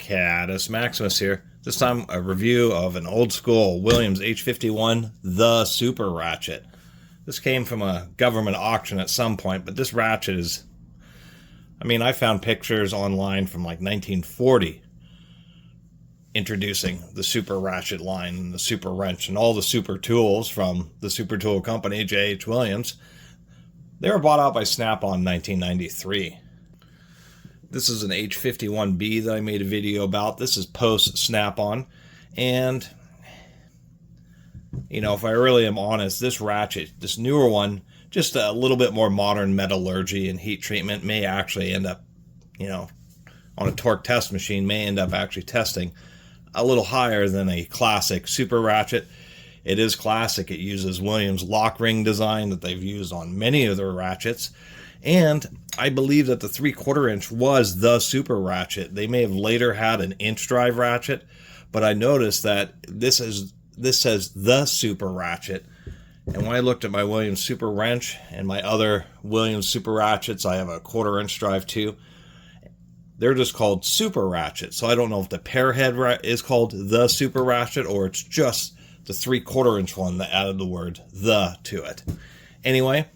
Catus, Maximus here. This time a review of an old school Williams H-51, the SuperRatchet. This came from a government auction at some point, but this ratchet is, I found pictures online from like 1940 introducing the SuperRatchet line and the Super Wrench and all the super tools from the super tool company, J.H. Williams. They were bought out by Snap-On in 1993. This is an H-51B that I made a video about. This is post Snap-On. And, if I really am honest, this ratchet, this newer one, just a little bit more modern metallurgy and heat treatment may actually end up, on a torque test machine, may end up actually testing a little higher than a classic SuperRatchet. It is classic. It uses Williams lock ring design that they've used on many of their ratchets. And I believe that the 3/4 inch was the SuperRatchet. They may have later had an inch drive ratchet, but I noticed that this says the SuperRatchet. And when I looked at my Williams Super Wrench and my other Williams SuperRatchets, I have a 1/4 inch drive too. They're just called SuperRatchet. So I don't know if the pair head is called the SuperRatchet or it's just the 3/4 inch one that added the word the to it. Anyway,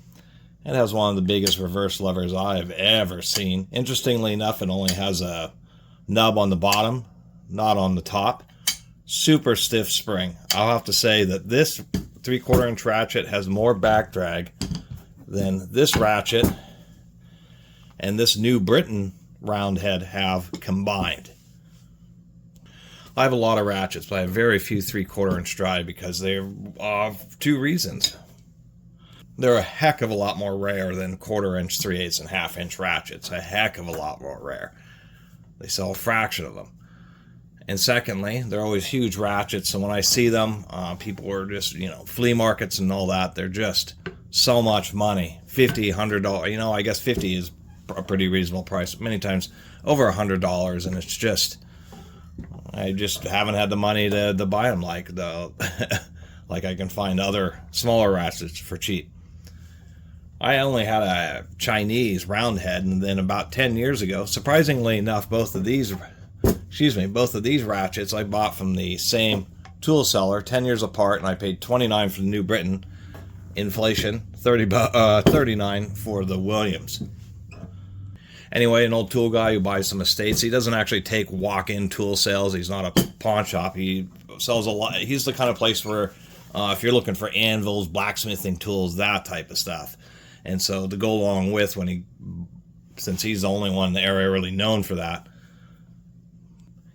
it has one of the biggest reverse levers I have ever seen. Interestingly enough, it only has a nub on the bottom, not on the top. Super stiff spring. I'll have to say that this 3/4 inch ratchet has more back drag than this ratchet and this New Britain round head have combined. I have a lot of ratchets, but I have very few 3/4 inch drive because they're two reasons. They're a heck of a lot more rare than 1/4 inch, 3/8 and 1/2 inch ratchets. A heck of a lot more rare. They sell a fraction of them. And secondly, they're always huge ratchets, and when I see them, people are just, flea markets and all that, they're just so much money. $50, $100, I guess 50 is a pretty reasonable price. Many times over $100, and it's just, I just haven't had the money to buy them like I can find other smaller ratchets for cheap. I only had a Chinese round head, and then about 10 years ago, surprisingly enough, both of these ratchets I bought from the same tool seller 10 years apart, and I paid $29 for the New Britain. Inflation, $39 for the Williams. Anyway, an old tool guy who buys some estates. He doesn't actually take walk-in tool sales. He's not a pawn shop. He sells a lot. He's the kind of place where if you're looking for anvils, blacksmithing tools, that type of stuff. And so to go along with since he's the only one in the area really known for that,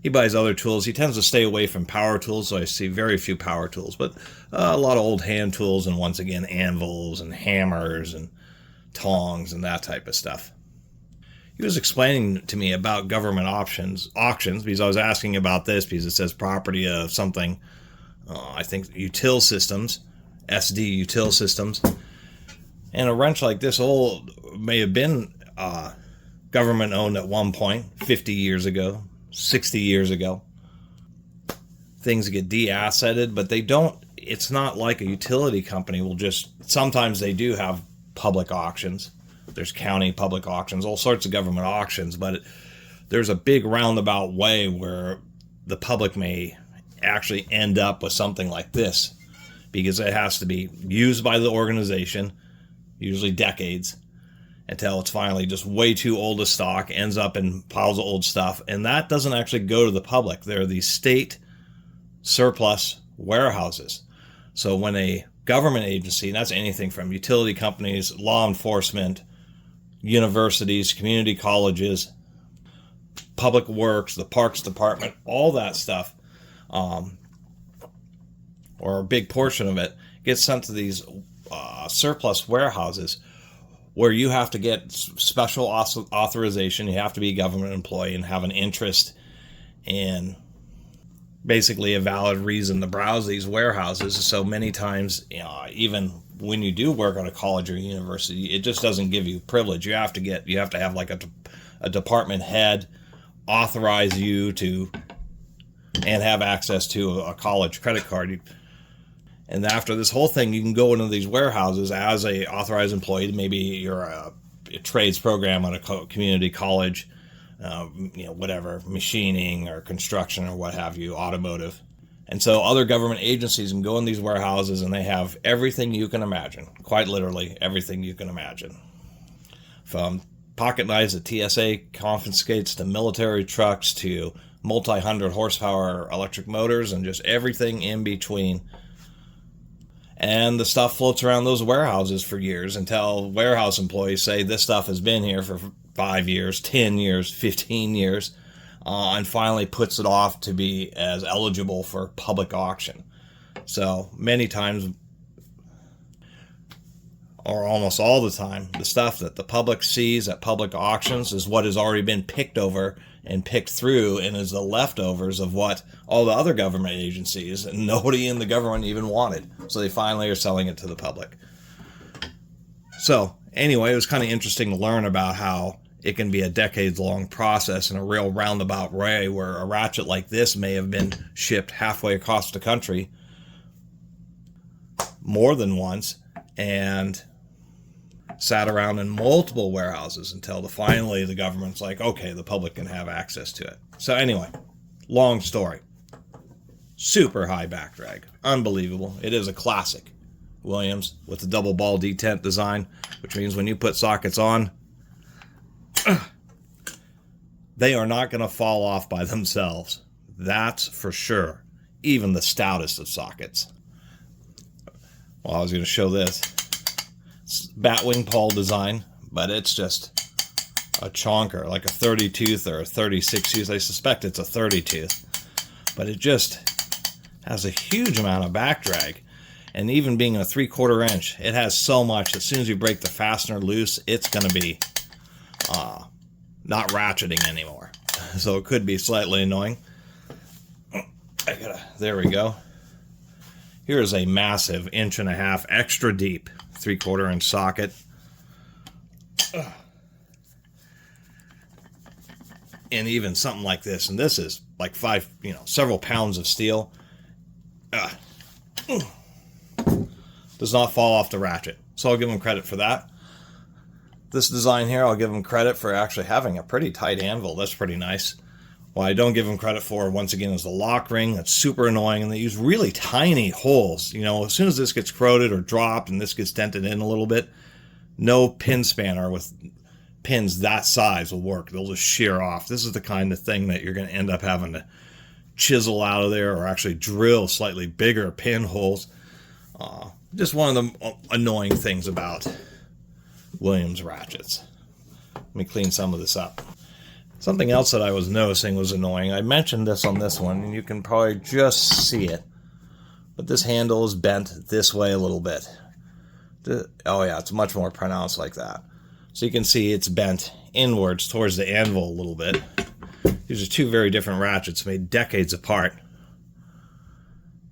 he buys other tools. He tends to stay away from power tools, so I see very few power tools, but a lot of old hand tools, and once again, anvils and hammers and tongs and that type of stuff. He was explaining to me about government auctions, because I was asking about this because it says property of something, I think Util Systems, SD Util Systems. And a wrench like this old may have been government owned at one point, 50 years ago, 60 years ago. Things get de-assetted, but they don't, it's not like a utility company will just, sometimes they do have public auctions. There's county public auctions, all sorts of government auctions, but there's a big roundabout way where the public may actually end up with something like this because it has to be used by the organization, usually decades, until it's finally just way too old a stock, ends up in piles of old stuff, and that doesn't actually go to the public. There are these state surplus warehouses. So when a government agency, and that's anything from utility companies, law enforcement, universities, community colleges, public works, the parks department, all that stuff, or a big portion of it, gets sent to these surplus warehouses where you have to get special authorization. You have to be a government employee and have an interest in basically a valid reason to browse these warehouses. So many times, even when you do work at a college or university, it just doesn't give you privilege. You have to have like a department head authorize you to and have access to a college credit card. And after this whole thing, you can go into these warehouses as a authorized employee. Maybe you're a trades program at a community college, whatever, machining or construction or what have you, automotive. And so other government agencies can go in these warehouses and they have everything you can imagine, quite literally everything you can imagine. From pocket knives that TSA confiscates to military trucks to multi-hundred horsepower electric motors and just everything in between. And the stuff floats around those warehouses for years until warehouse employees say this stuff has been here for 5 years, 10 years, 15 years, and finally puts it off to be as eligible for public auction. So many times, or almost all the time, the stuff that the public sees at public auctions is what has already been picked over and picked through and is the leftovers of what all the other government agencies and nobody in the government even wanted. So they finally are selling it to the public. So anyway, it was kind of interesting to learn about how it can be a decades-long process in a real roundabout way where a ratchet like this may have been shipped halfway across the country more than once and sat around in multiple warehouses until finally the government's like, okay, the public can have access to it. So anyway, long story. Super high back drag. Unbelievable. It is a classic Williams with the double ball detent design, which means when you put sockets on, they are not going to fall off by themselves. That's for sure. Even the stoutest of sockets. Well, I was going to show this. It's batwing pawl design, but it's just a chonker, like a 30 tooth or a 36 tooth. I suspect it's a 30 tooth, but it just has a huge amount of back drag. And even being a 3/4 inch, it has so much. As soon as you break the fastener loose, it's going to be not ratcheting anymore. So it could be slightly annoying. There we go. Here's a massive 1.5 inch extra deep 3/4 inch socket. And even something like this, and this is like several pounds of steel. Does not fall off the ratchet. So I'll give them credit for that. This design here, I'll give them credit for actually having a pretty tight anvil. That's pretty nice. What I don't give them credit for, once again, is the lock ring. That's super annoying, and they use really tiny holes. As soon as this gets corroded or dropped and this gets dented in a little bit, no pin spanner with pins that size will work. They'll just shear off. This is the kind of thing that you're going to end up having to chisel out of there or actually drill slightly bigger pinholes. Just one of the annoying things about Williams ratchets. Let me clean some of this up. Something else that I was noticing was annoying. I mentioned this on this one, and you can probably just see it. But this handle is bent this way a little bit. Oh yeah, it's much more pronounced like that. So you can see it's bent inwards towards the anvil a little bit. These are two very different ratchets made decades apart.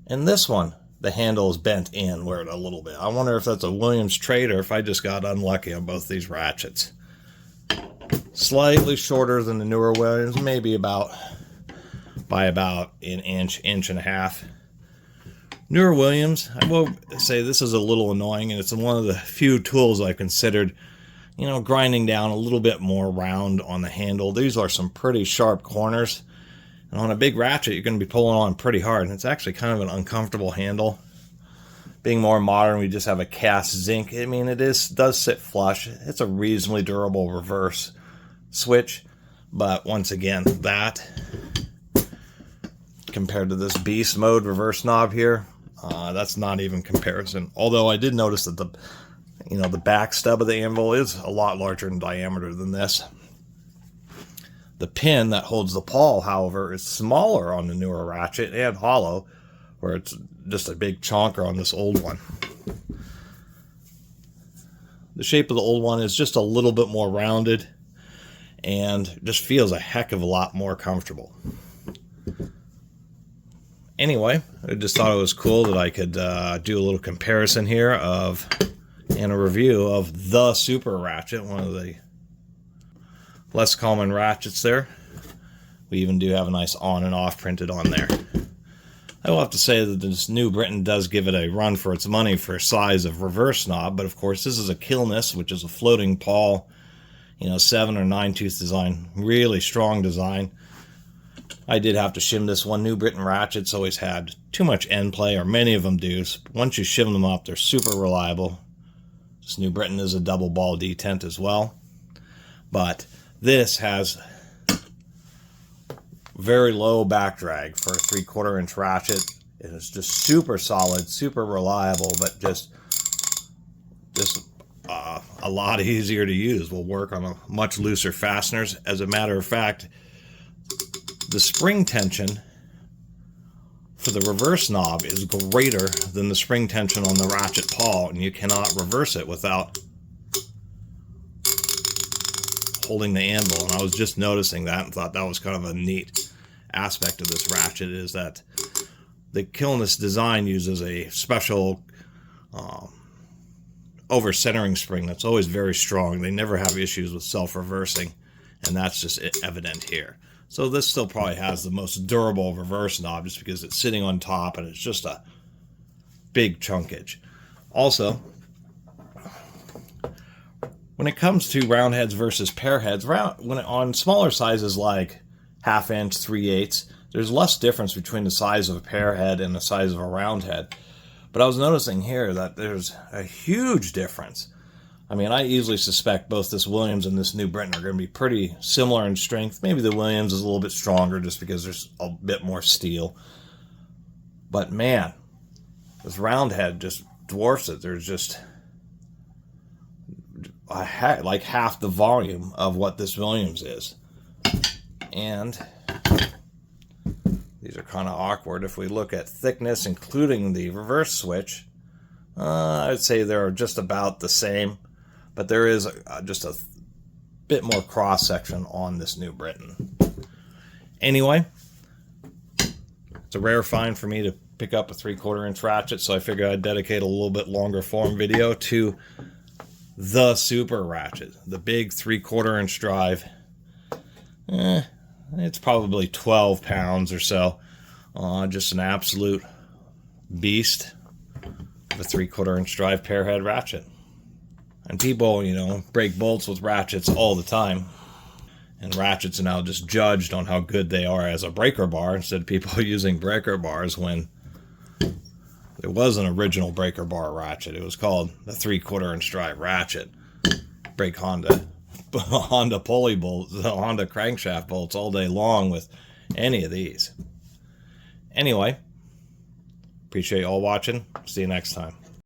And this one, the handle is bent inward a little bit. I wonder if that's a Williams trait or if I just got unlucky on both these ratchets. Slightly shorter than the newer Williams, maybe by about an inch, 1.5 inches. Newer Williams, I will say this is a little annoying, and it's one of the few tools I've considered, grinding down a little bit more round on the handle. These are some pretty sharp corners, and on a big ratchet, you're going to be pulling on pretty hard, and it's actually kind of an uncomfortable handle. Being more modern, we just have a cast zinc. I mean, does sit flush. It's a reasonably durable reverse switch, but once again, that compared to this beast mode reverse knob here, that's not even comparison. Although I did notice that the back stub of the anvil is a lot larger in diameter than this. The pin that holds the pawl, however, is smaller on the newer ratchet and hollow, where it's just a big chonker on this old one. The shape of the old one is just a little bit more rounded and just feels a heck of a lot more comfortable. Anyway, I just thought it was cool that I could do a little comparison here and a review of the SuperRatchet, one of the less common ratchets there. We even do have a nice on and off printed on there. I will have to say that this New Britain does give it a run for its money for size of reverse knob, but of course this is a Catus, which is a floating pawl you know, 7 or 9 tooth design, really strong design. I did have to shim this one. New Britain ratchets always had too much end play, or many of them do. So once you shim them up, they're super reliable. This New Britain is a double ball detent as well. But this has very low back drag for a 3/4 inch ratchet. It is just super solid, super reliable, but just a lot easier to use. Will work on a much looser fasteners. As a matter of fact, the spring tension for the reverse knob is greater than the spring tension on the ratchet pawl, and you cannot reverse it without holding the anvil. And I was just noticing that and thought that was kind of a neat aspect of this ratchet, is that the Catus design uses a special over-centering spring that's always very strong. They never have issues with self-reversing, and that's just evident here. So this still probably has the most durable reverse knob just because it's sitting on top and it's just a big chunkage. Also, when it comes to round heads versus pear heads, on smaller sizes like 1/2 inch, 3/8, there's less difference between the size of a pear head and the size of a round head. But I was noticing here that there's a huge difference. I mean, I easily suspect both this Williams and this New Britain are going to be pretty similar in strength. Maybe the Williams is a little bit stronger just because there's a bit more steel. But man, this round head just dwarfs it. There's just like half the volume of what this Williams is. And these are kind of awkward. If we look at thickness, including the reverse switch, I'd say they're just about the same, but there is just a bit more cross-section on this New Britain. Anyway, it's a rare find for me to pick up a 3/4 inch ratchet, so I figured I'd dedicate a little bit longer form video to the SuperRatchet, the big 3/4 inch drive. It's probably 12 pounds or so. Just an absolute beast of a 3/4 inch drive pear head ratchet. And people, you know, break bolts with ratchets all the time. And ratchets are now just judged on how good they are as a breaker bar instead of people using breaker bars, when there was an original breaker bar ratchet. It was called the 3/4 inch drive ratchet. Break Honda pulley bolts, Honda crankshaft bolts all day long with any of these. Anyway, appreciate you all watching. See you next time.